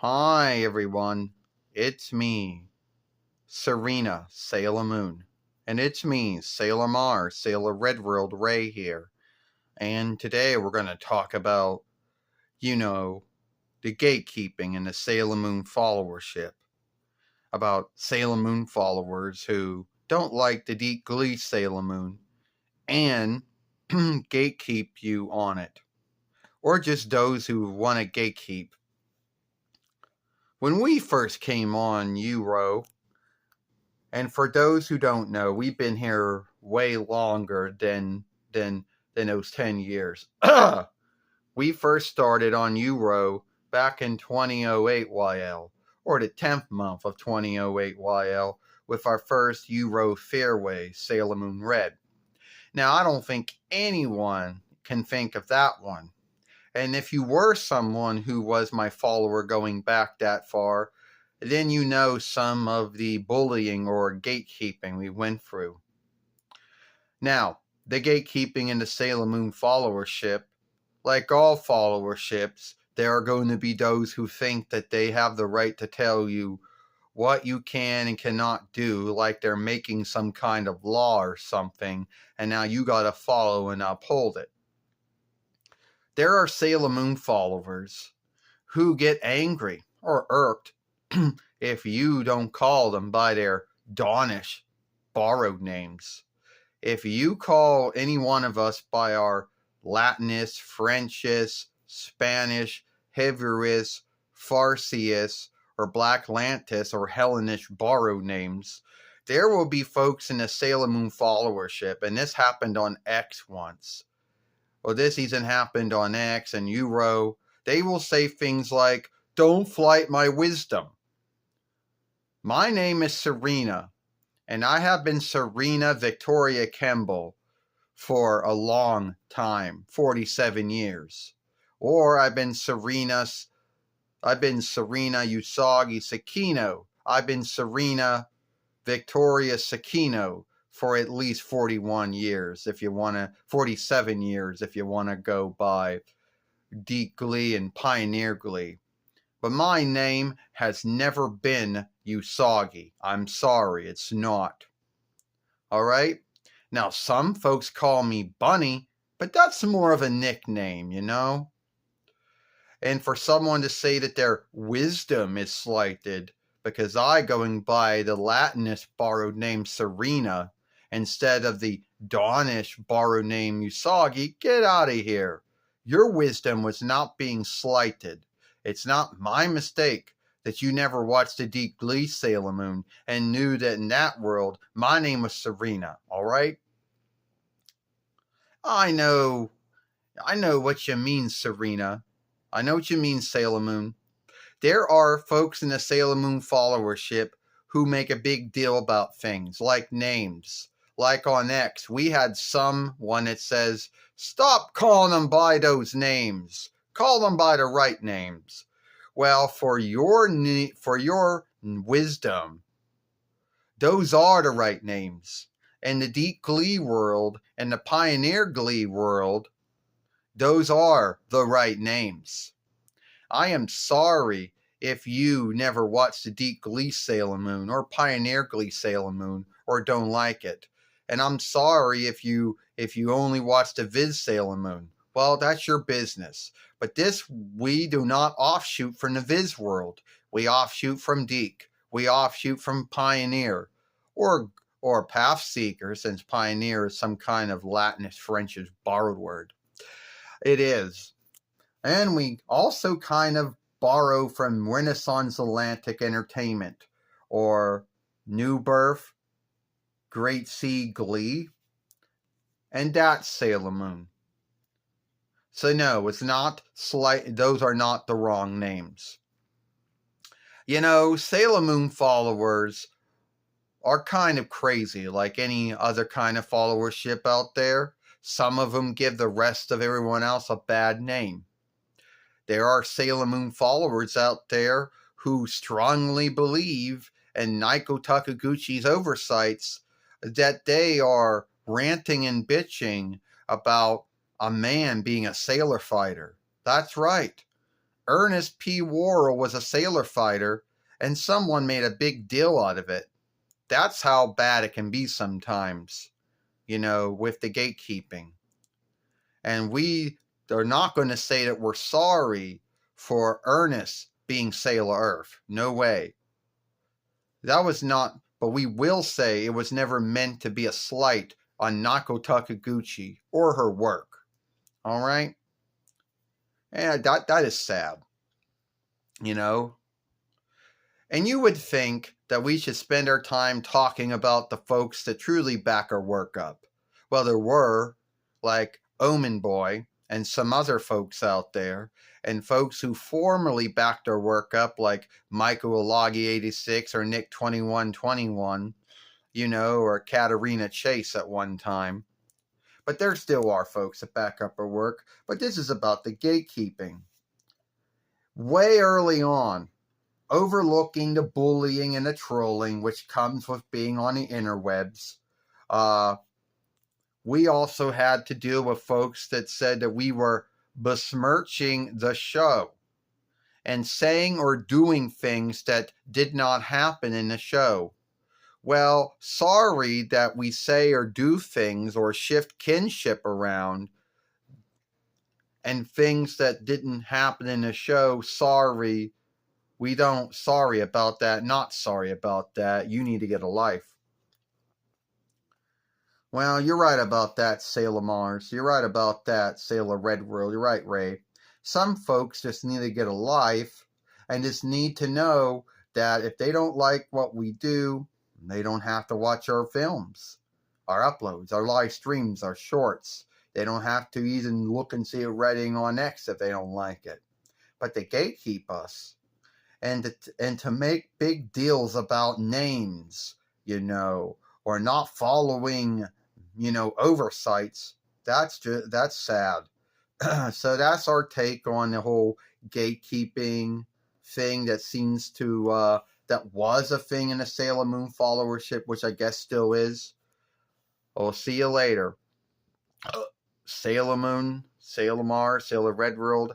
Hi everyone, it's me, Serena, Sailor Moon. And it's me, Sailor Mars, Sailor Redworld Ray here. And today we're going to talk about, you know, the gatekeeping and the Sailor Moon followership. About Sailor Moon followers who don't like the Deep Glee Sailor Moon and gatekeep you on it. Or just those who want to gatekeep. When we first came on Euro, and for those who don't know, we've been here way longer than those 10 years. We first started on Euro back in 2008 YL, or the 10th month of 2008 YL, with our first Euro Fairway Sailor Moon Red. Now, I don't think anyone can think of that one. And if you were someone who was my follower going back that far, then you know some of the bullying or gatekeeping we went through. Now, the gatekeeping in the Sailor Moon followership, like all followerships, there are going to be those who think that they have the right to tell you what you can and cannot do, like they're making some kind of law or something, and now you gotta follow and uphold it. There are Sailor Moon followers who get angry or irked if you don't call them by their Dawnish borrowed names. If you call any one of us by our Latinist, Frenchist, Spanish, Hebrewist, Farsiest, or Black Lantis or Hellenish borrowed names, there will be folks in the Sailor Moon followership, and this happened on X once, or this even happened on X and Euro. They will say things like, "Don't flight my wisdom." My name is Serena, and I have been Serena Victoria Kemble for a long time, 47 years. Or I've been Serena Usagi Sakino. I've been Serena Victoria Sakino for at least 41 years, 47 years if you want to go by Deep Glee and Pioneer Glee. But my name has never been Usagi. I'm sorry, it's not. All right? Now, some folks call me Bunny, but that's more of a nickname, you know? And for someone to say that their wisdom is slighted because I going by the Latinist borrowed name Serena instead of the Dawnish borrowed name Usagi, get out of here. Your wisdom was not being slighted. It's not my mistake that you never watched the Deep Glee Sailor Moon and knew that in that world my name was Serena, all right? I know what you mean, Serena. I know what you mean, Sailor Moon. There are folks in the Sailor Moon followership who make a big deal about things like names. Like on X, we had someone that says, "Stop calling them by those names. Call them by the right names." Well, for your wisdom, those are the right names. In the Deep Glee world and the Pioneer Glee world, those are the right names. I am sorry if you never watched the Deep Glee Sailor Moon or Pioneer Glee Sailor Moon or don't like it. And I'm sorry if you only watched the Viz Sailor Moon. Well, that's your business. But we do not offshoot from the Viz world. We offshoot from Deep. We offshoot from Pioneer. Or Path Seeker, since Pioneer is some kind of Latinist French's borrowed word. It is. And we also kind of borrow from Renaissance Atlantic Entertainment or New Birth, Great Sea Glee, and that's Sailor Moon. So no, it's not those are not the wrong names. You know, Sailor Moon followers are kind of crazy like any other kind of followership out there. Some of them give the rest of everyone else a bad name. There are Sailor Moon followers out there who strongly believe in Naiko Takaguchi's oversights that they are ranting and bitching about a man being a sailor fighter. That's right. Ernest P. Worrell was a sailor fighter, and someone made a big deal out of it. That's how bad it can be sometimes, with the gatekeeping. And we are not going to say that we're sorry for Ernest being Sailor Earth. No way. That was not, but we will say it was never meant to be a slight on Nako Takaguchi or her work. All right? And that is sad. And you would think that we should spend our time talking about the folks that truly back our work up. Well, there were, like Omen Boy and some other folks out there, and folks who formerly backed our work up, like Michael Alagi 86 or Nick 2121, or Katarina Chase at one time. But there still are folks that back up our work. But this is about the gatekeeping. Way early on, overlooking the bullying and the trolling which comes with being on the interwebs, we also had to deal with folks that said that we were besmirching the show and saying or doing things that did not happen in the show. Well, sorry that we say or do things or shift kinship around and things that didn't happen in the show. Sorry. We don't sorry about that. Not sorry about that. You need to get a life. Well, you're right about that, Sailor Mars. You're right about that, Sailor Red World. You're right, Ray. Some folks just need to get a life and just need to know that if they don't like what we do, they don't have to watch our films, our uploads, our live streams, our shorts. They don't have to even look and see a rating on X if they don't like it. But they gatekeep us. And to make big deals about names, or not following, oversights, that's sad. So that's our take on the whole gatekeeping thing that seems to, that was a thing in the Sailor Moon followership, which I guess still is. I'll see you later. Sailor Moon, Sailor Mars, Sailor Red World.